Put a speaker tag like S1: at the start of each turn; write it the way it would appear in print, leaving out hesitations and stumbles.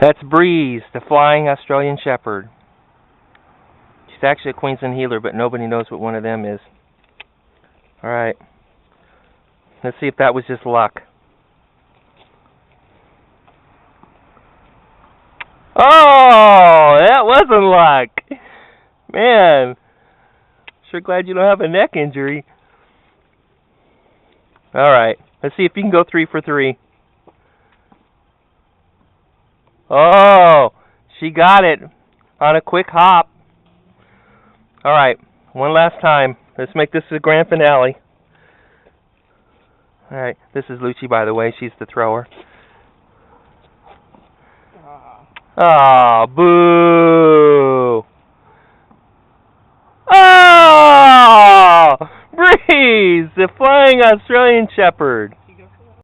S1: That's Breeze, the flying Australian Shepherd. She's actually a Queensland heeler, but nobody knows what one of them is. Alright. Let's see if that was just luck. Oh, that wasn't luck. Man, sure glad you don't have a neck injury. Alright, let's see if you can go 3 for 3. Oh, she got it on a quick hop. Alright, one last time. Let's make this a grand finale. Alright, this is Lucci, by the way. She's the thrower. Oh, boo! Oh! Breeze, the flying Australian Shepherd.